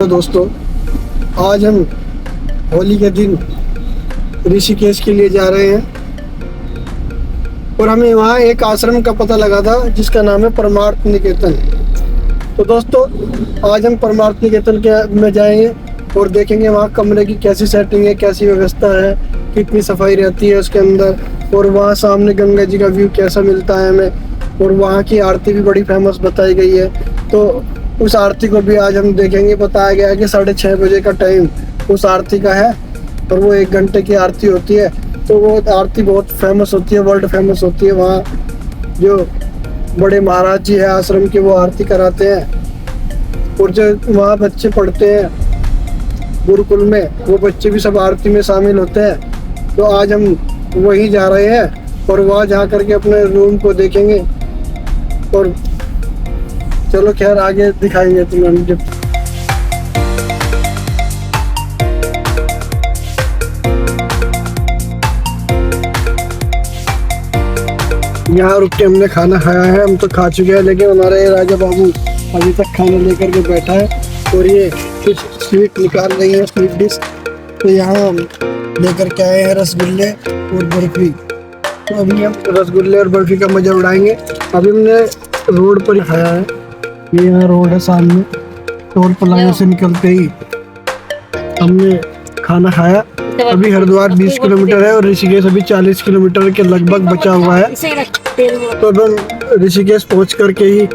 तो दोस्तों, आज हम होली के दिन ऋषिकेश के लिए जा रहे हैं और हमें वहाँ एक आश्रम का पता लगा था जिसका नाम है परमार्थ निकेतन। तो दोस्तों, आज हम परमार्थ निकेतन के में जाएंगे और देखेंगे वहाँ कमरे की कैसी सेटिंग है, कैसी व्यवस्था है, कितनी सफाई रहती है उसके अंदर, और वहाँ सामने गंगा जी का व्यू कैसा मिलता है हमें। और वहाँ की आरती भी बड़ी फेमस बताई गई है, तो उस आरती को भी आज हम देखेंगे। बताया गया है कि 6:30 बजे का टाइम उस आरती का है और वो 1 घंटे की आरती होती है। तो वो आरती बहुत फेमस होती है, वर्ल्ड फेमस होती है। वहाँ जो बड़े महाराज जी है आश्रम के, वो आरती कराते हैं और जो वहाँ बच्चे पढ़ते हैं गुरुकुल में, वो बच्चे भी सब आरती में शामिल होते हैं। तो आज हम वहीं जा रहे हैं और वहाँ जा करके अपने रूम को देखेंगे और चलो खैर आगे दिखाएंगे तुम्हें। जब यहाँ रुक के हमने खाना खाया है, हम तो खा चुके हैं, लेकिन हमारे राजा बाबू अभी तक खाना लेकर के बैठा है और ये कुछ स्वीट निकाल रही है, स्वीट डिश। तो यहाँ हम लेकर के आए हैं रसगुल्ले और बर्फी। तो अभी हम रसगुल्ले और बर्फी का मजा उड़ाएंगे। अभी हमने रोड पर खाया है, ये यहाँ रोड है सामने, टोल प्लाजा से निकलते ही हमने खाना खाया। अभी हरिद्वार 20 किलोमीटर है और ऋषिकेश अभी 40 किलोमीटर के लगभग बचा हुआ है। तो अब हम ऋषिकेश पहुंच करके ही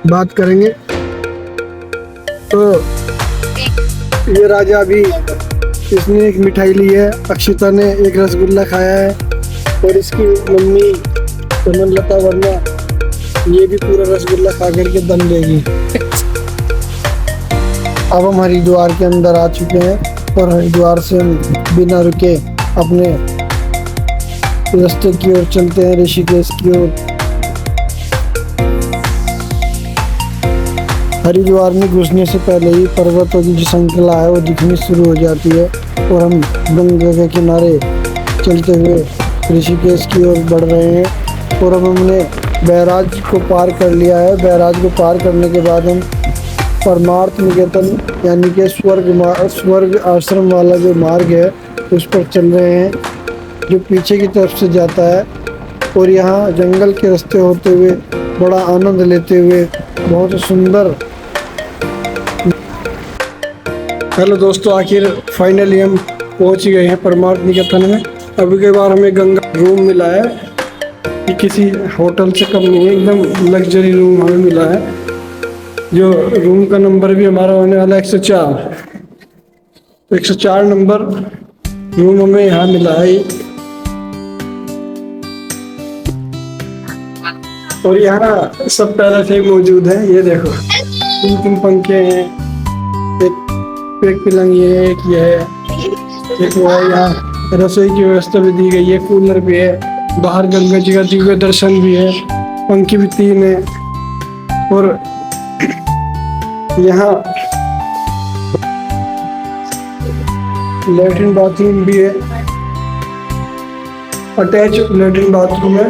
बात करेंगे। तो ये राजा अभी इसने एक मिठाई ली है, अक्षिता ने एक रसगुल्ला खाया है और इसकी मम्मी चमनलता वर्मा ये भी पूरा रसगुल्ला खा करके दम लेगी। अब हम हरिद्वार के अंदर आ चुके हैं और हरिद्वार से हम बिना रुके अपने रास्ते की ओर चलते हैं, ऋषिकेश की ओर। हरिद्वार में घुसने से पहले ही पर्वतों की जो श्रृंखला है वो दिखनी शुरू हो जाती है और हम गंगा के किनारे चलते हुए ऋषिकेश की ओर बढ़ रहे हैं। और अब हमने बैराज को पार कर लिया है। बैराज को पार करने के बाद हम परमार्थ निकेतन यानी कि स्वर्ग आश्रम वाला जो मार्ग है उस पर चल रहे हैं, जो पीछे की तरफ से जाता है। और यहाँ जंगल के रास्ते होते हुए बड़ा आनंद लेते हुए बहुत सुंदर। हेलो दोस्तों, आखिर फाइनली हम पहुँच गए हैं परमार्थ निकेतन में। अभी के बार हमें गंगा रूम मिला है, ये किसी होटल से कम नहीं है, एकदम लग्जरी रूम हमें मिला है। जो रूम का नंबर भी हमारा होने वाला 104 नंबर रूम हमें यहाँ मिला है। और यहाँ सब पहले से ही मौजूद है, ये देखो 3 पंखे हैं, एक पलंग ये है, एक ये है, एक वो है। यहाँ रसोई की व्यवस्था भी दी गई है, कूलर भी है, बाहर गंगा जी का दिव्य दर्शन भी है, पंखे भी 3 है। और यहाँ लैट्रिन बाथरूम भी है, अटैच लैट्रिन बाथरूम है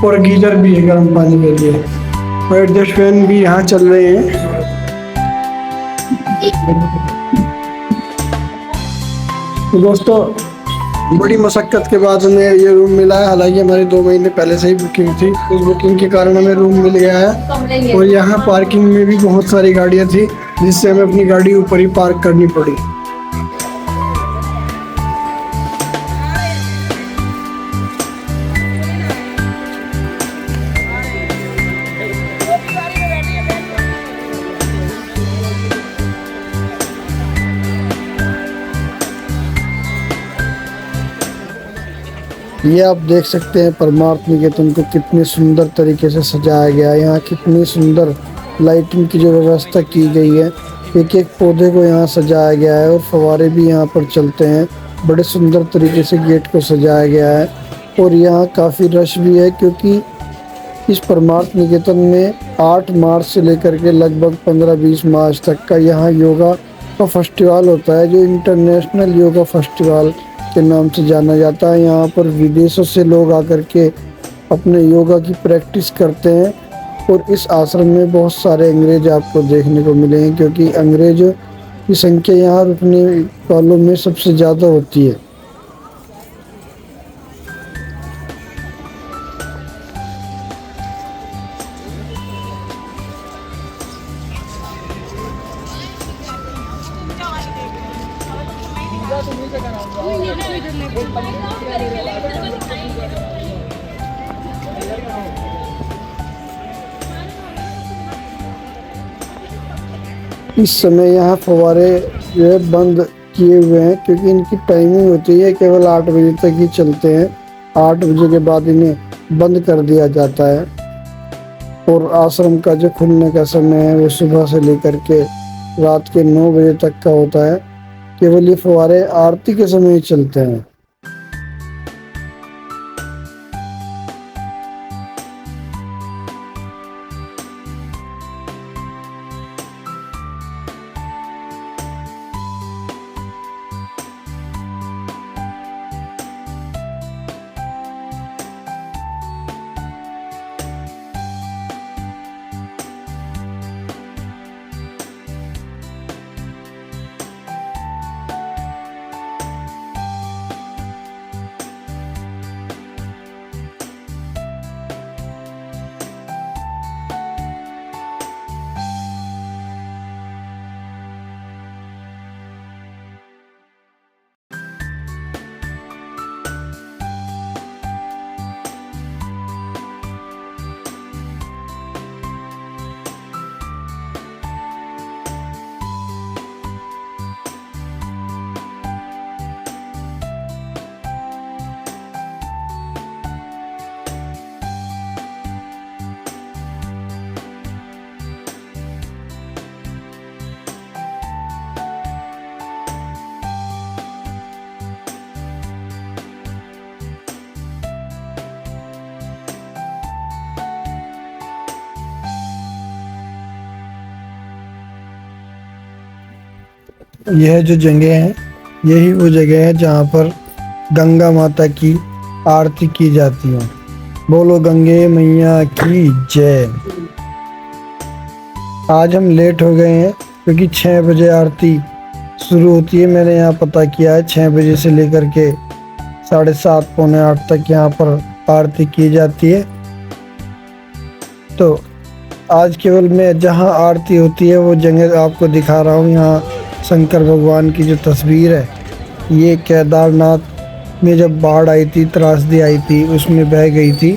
और गीजर भी है गर्म पानी के लिए। और एडजस्ट फैन भी यहाँ चल रहे हैं। तो दोस्तों, बड़ी मशक्कत के बाद हमें ये रूम मिला है। हालांकि हमारी 2 महीने पहले से ही बुकिंग थी, उस बुकिंग के कारण हमें रूम मिल गया है। और यहाँ पार्किंग में भी बहुत सारी गाड़ियाँ थी, जिससे हमें अपनी गाड़ी ऊपर ही पार्क करनी पड़ी। ये आप देख सकते हैं परमार्थ निकेतन को कितने सुंदर तरीके से सजाया गया है। यहाँ कितनी सुंदर लाइटिंग की जो व्यवस्था की गई है, एक एक पौधे को यहाँ सजाया गया है और फव्वारे भी यहाँ पर चलते हैं। बड़े सुंदर तरीके से गेट को सजाया गया है। और यहाँ काफ़ी रश भी है, क्योंकि इस परमार्थ निकेतन में 8 मार्च से लेकर के लगभग 15-20 मार्च तक का यहाँ योगा का फेस्टिवल होता है, जो इंटरनेशनल योगा फेस्टिवल के नाम से जाना जाता है। यहाँ पर विदेशों से लोग आकर के अपने योगा की प्रैक्टिस करते हैं। और इस आश्रम में बहुत सारे अंग्रेज आपको देखने को मिलेंगे, क्योंकि अंग्रेज की संख्या यहाँ रुकने वालों में सबसे ज़्यादा होती है। इस समय यहाँ फव्वारे जो है बंद किए हुए हैं, क्योंकि इनकी टाइमिंग होती है केवल 8 बजे तक ही चलते हैं। 8 बजे के बाद इन्हें बंद कर दिया जाता है। और आश्रम का जो खुलने का समय है वो सुबह से लेकर के रात के 9 बजे तक का होता है। केवल ये फव्वारे आरती के समय ही चलते हैं। यह जो जगह है यही वो जगह है जहाँ पर गंगा माता की आरती की जाती है। बोलो गंगे मैया की जय। आज हम लेट हो गए हैं क्योंकि 6 बजे आरती शुरू होती है। मैंने यहाँ पता किया है 6 बजे से लेकर के 7:30 पौने 8 तक यहाँ पर आरती की जाती है। तो आज केवल मैं जहाँ आरती होती है वो जगह आपको दिखा रहा हूँ। यहाँ शंकर भगवान की जो तस्वीर है, ये केदारनाथ में जब बाढ़ आई थी, त्रासदी आई थी, उसमें बह गई थी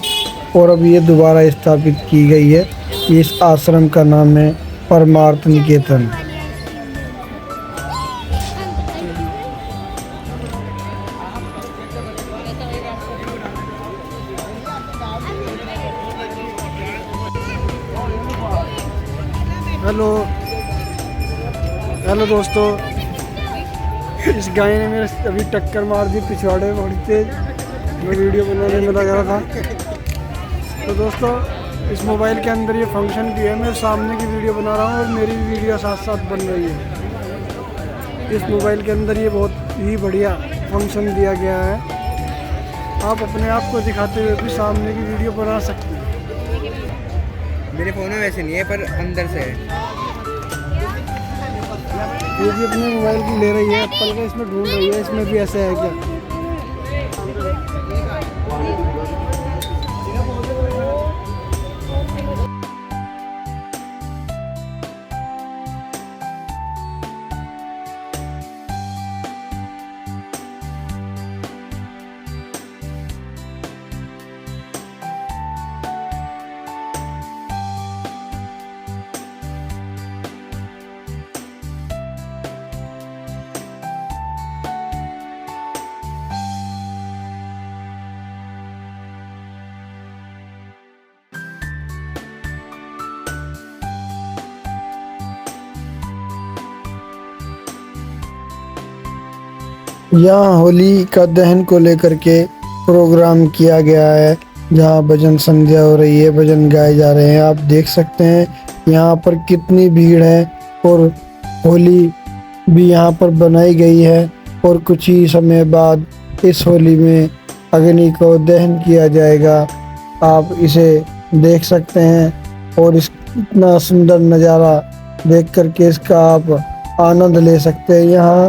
और अब ये दोबारा स्थापित की गई है। इस आश्रम का नाम है परमार्थ निकेतन। हेलो दोस्तों, इस गाय ने मेरे अभी टक्कर मार दी पिछवाड़े बड़ी तेज। मैं वीडियो बनाने में लगा रहा था। तो दोस्तों, इस मोबाइल के अंदर ये फंक्शन भी है। मैं सामने की वीडियो बना रहा हूँ और मेरी भी वीडियो साथ साथ बन रही है। इस मोबाइल के अंदर ये बहुत ही बढ़िया फंक्शन दिया गया है। आप अपने आप को दिखाते हुए भी सामने की वीडियो बना सकते हैं। मेरे फ़ोन में वैसे नहीं है, पर अंदर से है। ये भी अपने मोबाइल की ले रही है, एप्पल का, इसमें ढूंढ रही है इसमें भी ऐसा है क्या। यहाँ होली का दहन को लेकर के प्रोग्राम किया गया है, जहाँ भजन संध्या हो रही है, भजन गाए जा रहे हैं। आप देख सकते हैं यहाँ पर कितनी भीड़ है और होली भी यहाँ पर बनाई गई है। और कुछ ही समय बाद इस होली में अग्नि को दहन किया जाएगा। आप इसे देख सकते हैं और इस इतना सुंदर नज़ारा देख करके इसका आप आनंद ले सकते हैं। यहाँ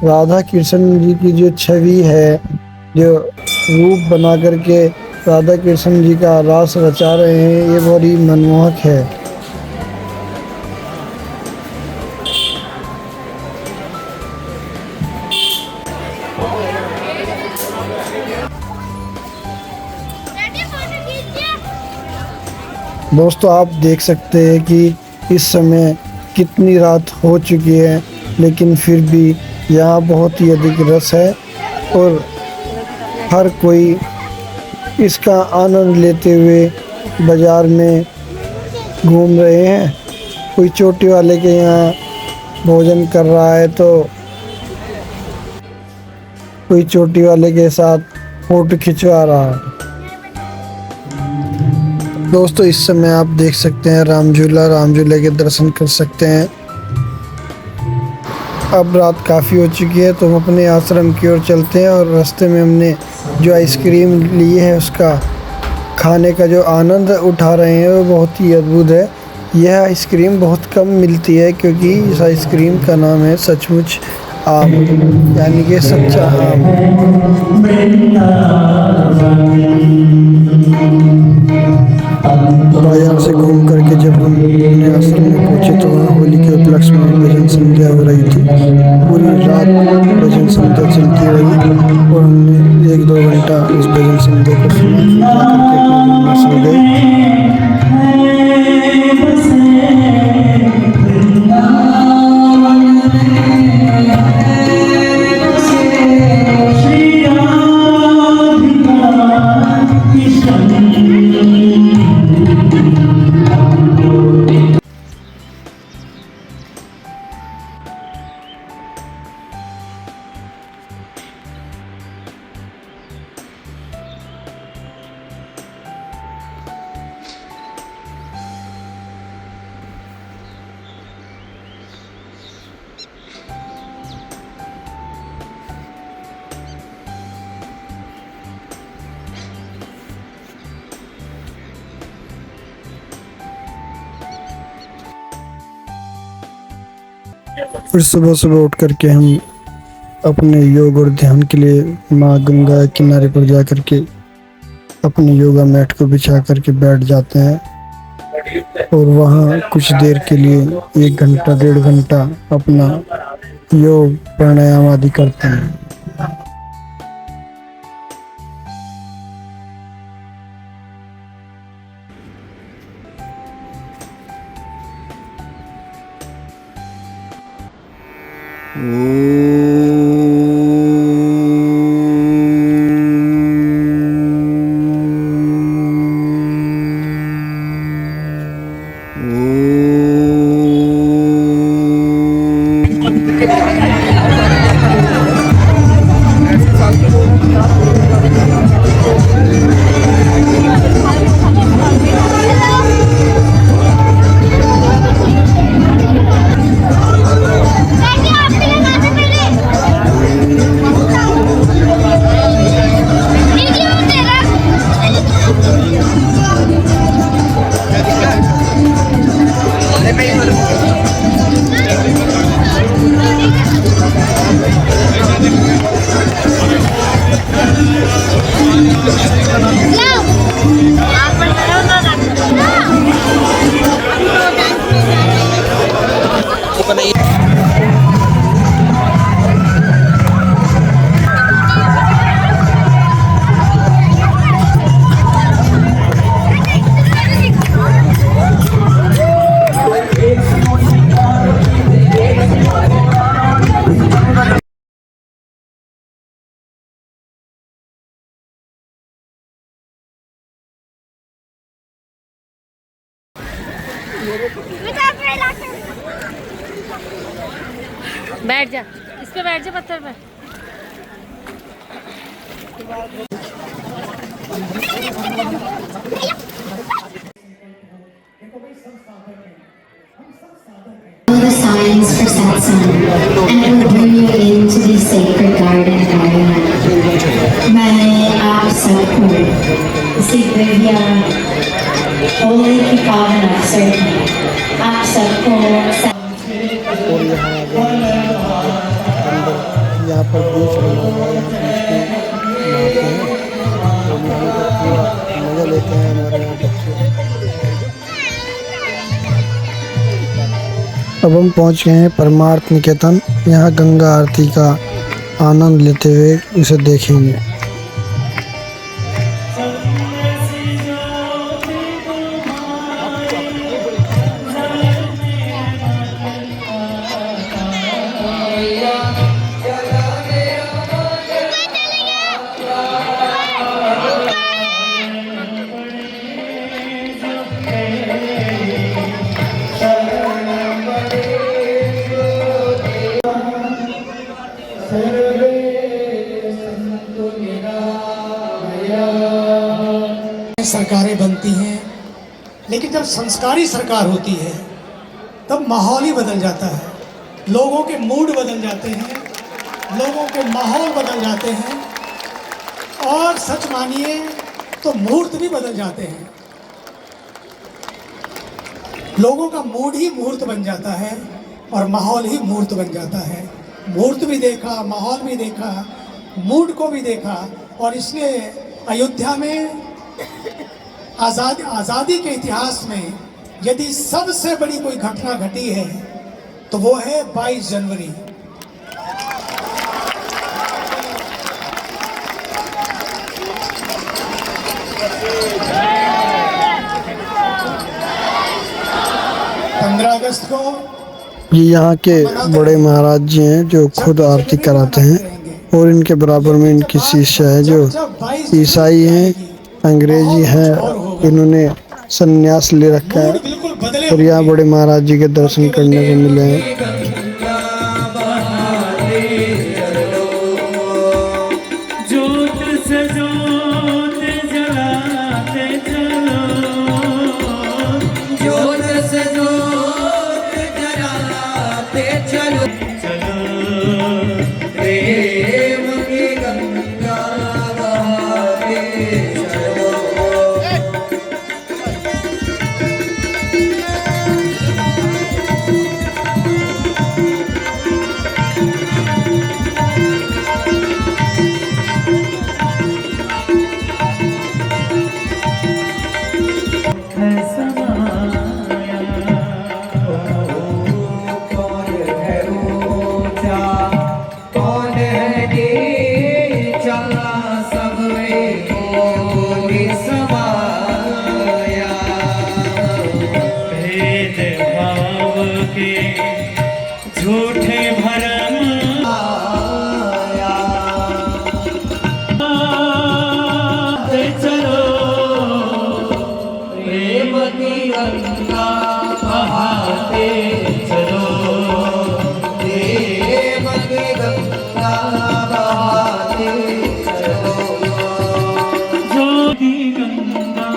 राधा कृष्ण जी की जो छवि है, जो रूप बना करके राधा कृष्ण जी का रास रचा रहे हैं, ये बड़ी मनमोहक है। दोस्तों, आप देख सकते हैं कि इस समय कितनी रात हो चुकी है, लेकिन फिर भी यहाँ बहुत ही अधिक रस है और हर कोई इसका आनंद लेते हुए बाज़ार में घूम रहे हैं। कोई चोटी वाले के यहाँ भोजन कर रहा है तो कोई चोटी वाले के साथ फोटो खिंचवा रहा है। दोस्तों, इस समय आप देख सकते हैं राम झूले के दर्शन कर सकते हैं। अब रात काफ़ी हो चुकी है तो हम अपने आश्रम की ओर चलते हैं और रास्ते में हमने जो आइसक्रीम ली है उसका खाने का जो आनंद उठा रहे हैं वो बहुत ही अद्भुत है। यह आइसक्रीम बहुत कम मिलती है क्योंकि इस आइसक्रीम का नाम है सचमुच आम, यानी कि सच्चा आम। बाजार से घूम करके जब हम अपने आश्रम में पहुंचे तो वहाँ होली के उपलक्ष्य में भजन संध्या हो रही थी। पूरी रात भजन संध्या चलती रही और हमने 1-2 घंटा इस भजन संध्या को सुना, फिर जाकर के अपने रूम में सो गए। फिर सुबह सुबह उठ करके हम अपने योग और ध्यान के लिए माँ गंगा किनारे पर जा करके अपने योगा मैट को बिछा करके बैठ जाते हैं और वहाँ कुछ देर के लिए 1 घंटा 1.5 घंटा अपना योग प्राणायाम आदि करते हैं। बैठ जा, इस पे बैठ जा पत्थर पे। The signs for satsang, and it will bring you into the sacred garden environment. मैं आप सबको इसी दिव्य होली की पावन अवसर में आप सबको यहाँ पर बीच बना हुआ है, बीच में नहाते हैं और नहाने का पूरा मज़ा लेते हैं हमारे यहाँ बच्चे। अब हम पहुँच गए हैं परमार्थ निकेतन। यहाँ गंगा आरती का आनंद लेते हुए इसे देखेंगे। सरकारें बनती हैं, लेकिन जब संस्कारी सरकार होती है तब माहौल ही बदल जाता है, लोगों के मूड बदल जाते हैं, लोगों के माहौल बदल जाते हैं और सच मानिए तो मुहूर्त भी बदल जाते हैं। लोगों का मूड ही मुहूर्त बन जाता है और माहौल ही मुहूर्त बन जाता है। मुहूर्त भी देखा, माहौल भी देखा, मूड को भी देखा और इसलिए अयोध्या में आज़ादी के इतिहास में यदि सबसे बड़ी कोई घटना घटी है तो वो है 22 जनवरी। अगस्त को ये यहाँ के बड़े महाराज जी हैं जो खुद आरती कराते हैं और इनके बराबर में इनकी शिष्य है जो ईसाई हैं, अंग्रेजी हैं, इन्होंने संन्यास ले रखा है और यहाँ बड़े महाराज जी के दर्शन करने को मिले हैं। झूठे भरम चलो प्रेम की गंगा बहाते चलो, प्रेम की गंगा बहाते चलो, जो की गंगा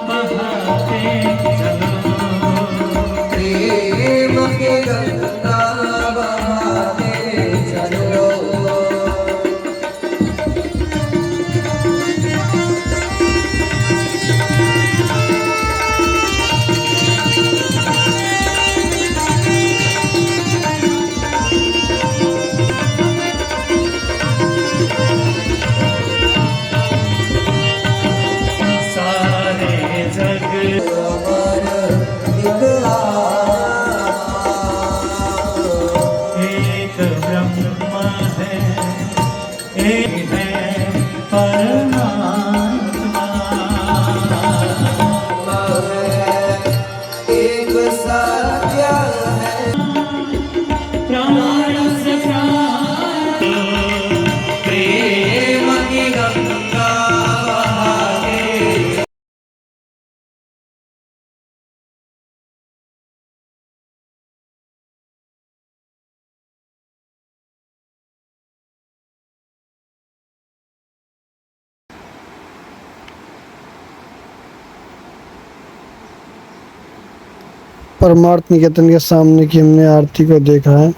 बहाते चलो, प्रेम की गंगा बहाते चलो। एक ब्रह्मा है, एक है परमात्मा, एक सत्य है, प्राण से प्राण, प्रेम की गंगा बहाते। परमार्थ निकेतन के सामने की हमने आरती को देखा है।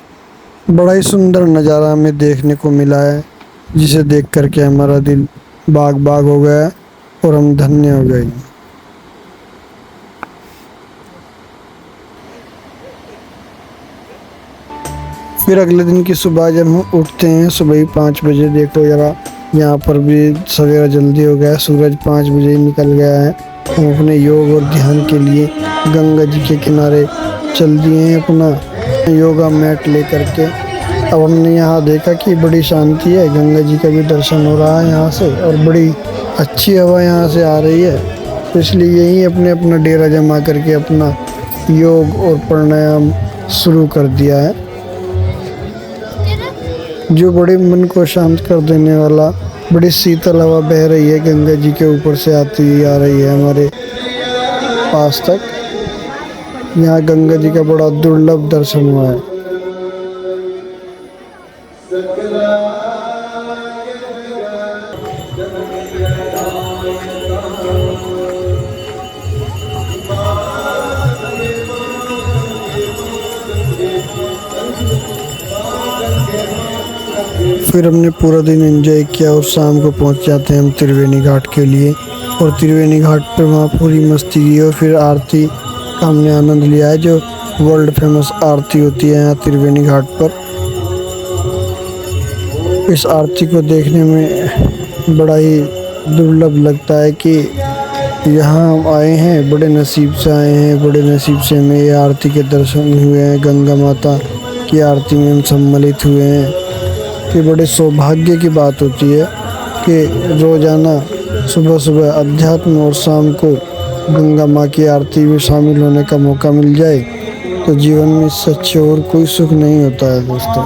बड़ा ही सुंदर नज़ारा हमें देखने को मिला है, जिसे देख करके हमारा दिल बाग बाग हो गया और हम धन्य हो गए। फिर अगले दिन की सुबह जब हम उठते हैं सुबह ही 5 बजे, देखो ज़रा यहाँ पर भी सवेरा जल्दी हो गया है, सूरज 5 बजे ही निकल गया है। हम अपने योग और ध्यान के लिए गंगा जी के किनारे चल दिए हैं अपना योगा मैट लेकर के। अब हमने यहाँ देखा कि बड़ी शांति है, गंगा जी का भी दर्शन हो रहा है यहाँ से और बड़ी अच्छी हवा यहाँ से आ रही है। तो इसलिए यहीं अपने अपना डेरा जमा करके अपना योग और प्राणायाम शुरू कर दिया है, जो बड़े मन को शांत कर देने वाला। बड़ी शीतल हवा बह रही है, गंगा जी के ऊपर से आती हुई आ रही है हमारे पास तक। यहाँ गंगा जी का बड़ा दुर्लभ दर्शन हुआ है। फिर हमने पूरा दिन एंजॉय किया और शाम को पहुंच जाते हैं हम त्रिवेणी घाट के लिए। और त्रिवेणी घाट पे वहाँ पूरी मस्ती की और फिर आरती का हमने आनंद लिया है, जो वर्ल्ड फेमस आरती होती है यहाँ त्रिवेणी घाट पर। इस आरती को देखने में बड़ा ही दुर्लभ लगता है कि यहाँ हम आए हैं, बड़े नसीब से आए हैं, बड़े नसीब से हमें ये आरती के दर्शन हुए हैं। गंगा माता की आरती में हम सम्मिलित हुए हैं। ये बड़े सौभाग्य की बात होती है कि रोज़ाना सुबह सुबह अध्यात्म और शाम को गंगा माँ की आरती में शामिल होने का मौका मिल जाए तो जीवन में इससे अच्छा और कोई सुख नहीं होता है दोस्तों।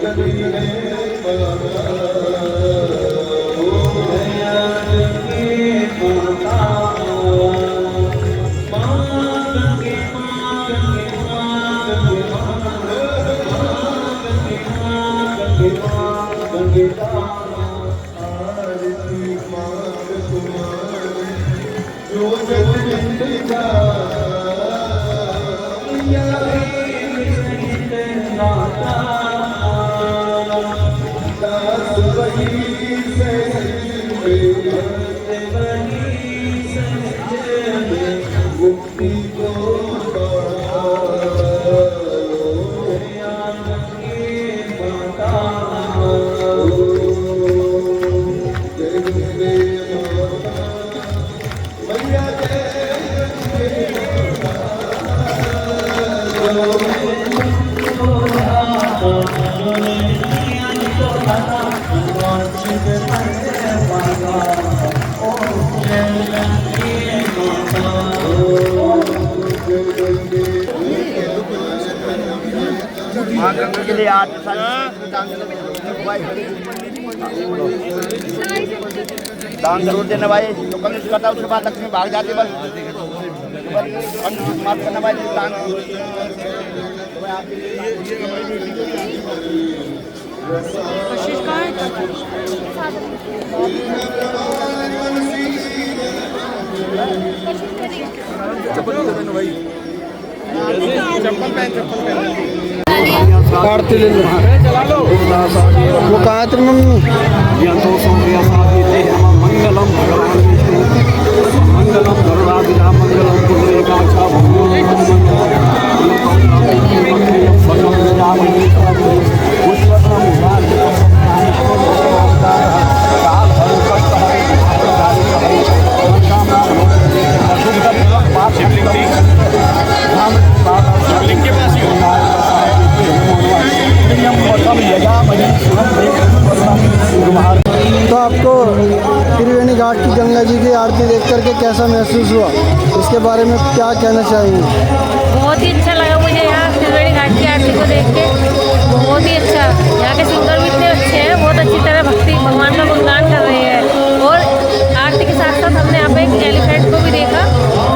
कभी के लिए आज दान जरूर देना भाई। जो कम करता है उसके बाद लक्ष्मी भाग जाती बस माफ करना भाई दान। आरती ले लो। वो कहाँ थे मम्मी? मंगलम मंगलम गरुड़ाभिधा मंगलम पुण्डरीकाक्षा तो आपको त्रिवेणी घाट की गंगा जी की आरती देख करके कैसा महसूस हुआ, इसके बारे में क्या कहना चाहेंगे? बहुत ही अच्छा लगा मुझे यहाँ त्रिवेणी घाट की आरती को देख के। बहुत ही अच्छा, यहाँ के सिंगर भी इतने अच्छे हैं, बहुत अच्छी तरह भक्ति भगवान का गुणगान कर रहे हैं। और आरती के साथ साथ हमने यहाँ पे एक एलिफेंट को भी देखा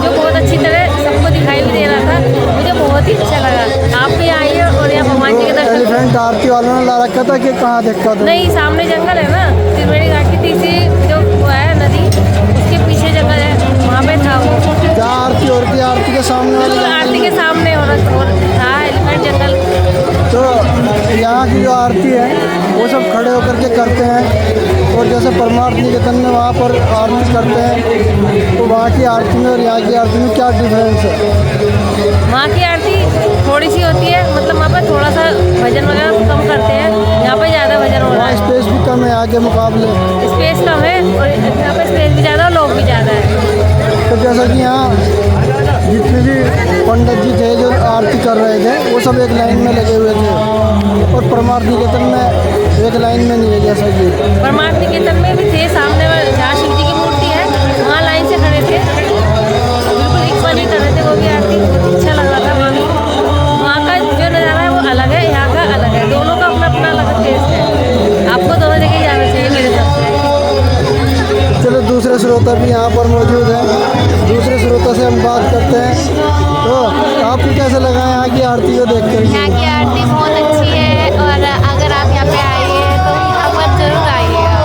जो बहुत अच्छी तरह सबको दिखाई भी दे रहा था। मुझे बहुत ही अच्छा लगा। आप भी आइए और यहाँ भगवान जी के दर्शन। एलिफेंट आरती वालों ने ला रखा था कि कहाँ देखा था? नहीं, सामने जंगल है ना, त्रिवेणी घाट की तीसरी जो वो है नदी, उसके पीछे जंगल है, वहाँ पे था वो। क्या आरती हो रही थी? आरती के सामने वाली? आरती के सामने और था एलिफेंट जंगल। तो यहाँ की जो आरती है वो सब खड़े होकर के करते हैं, और जैसे परमार्थ निकेतन में वहाँ पर आरती करते हैं, तो वहाँ की आरती में और यहाँ की आरती में क्या डिफरेंस है? वहाँ की आरती थोड़ी सी होती है, मतलब वहाँ पर थोड़ा सा भजन वगैरह कम करते हैं, यहाँ पर ज़्यादा भजन हो रहा वहाँ है। स्पेस भी कम है यहाँ के मुकाबले। स्पेस कम है और यहाँ पर स्पेस भी ज़्यादा और लोग भी ज़्यादा है। तो जैसा कि यहाँ जितने भी पंडित जी थे जो आरती कर रहे थे वो सब एक लाइन में लगे हुए थे, और परमार्थ निकेतन में एक लाइन में नहीं है जैसा कि। परमार्थ निकेतन में भी थे, सामने जहाँ शिव जी की मूर्ति है वहाँ लाइन से खड़े थे, बिल्कुल इक्वली कर रहे थे वो भी आरती। बहुत अच्छा लग रहा था। वहाँ का जो नज़ारा है वो अलग है, यहाँ का अलग है, दोनों का अपना अपना अलग टेस्ट है। आपको दोनों जगह जाना चाहिए मेरे हिसाब से। चलो दूसरे श्रोता भी यहाँ पर मौजूद हैं, दूसरे श्रोता से हम बात करते हैं। तो आपको कैसा लगा यहाँ की आरती को देख कर? यहाँ की आरती बहुत अच्छी है, और अगर आप यहाँ पे आइए तो यहाँ पर जरूर आइएगा।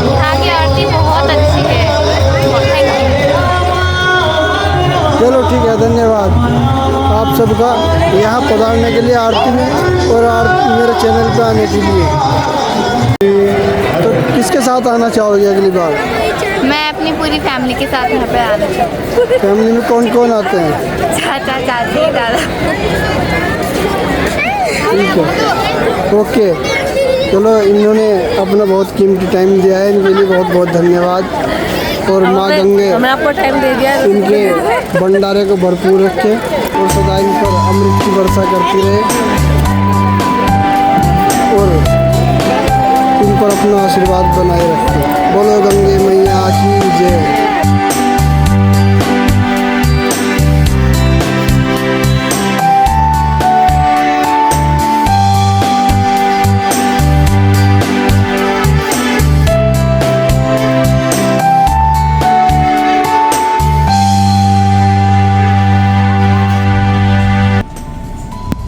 यहाँ की आरती बहुत अच्छी है। Thank you. चलो ठीक है, धन्यवाद आप सबका यहाँ पधारने के लिए आरती में, और मेरे चैनल पे आने के लिए। तो किसके साथ आना चाहोगे अगली बार? मैं अपनी पूरी फैमिली के साथ यहाँ पे आना चाहती हूँ। फैमिली में कौन कौन आते हैं? चाचा चाची दादा। ठीक है, ओके। चलो, इन्होंने अपना बहुत कीमती टाइम दिया है, इनके लिए बहुत बहुत धन्यवाद। और माँ गंगे हमने आपको टाइम दे दिया। इनके भंडारे को भरपूर रखे और सदा इन पर अमृत की वर्षा करती रहे, और इन पर अपना आशीर्वाद बनाए रखे। बोलो गंगे मैया की जय।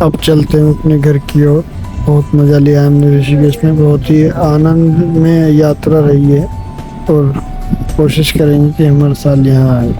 अब चलते हैं अपने घर की ओर। बहुत मज़ा लिया हमने ऋषिकेश में, बहुत ही आनंद में यात्रा रही है, और कोशिश करेंगे कि हर साल यहाँ आए।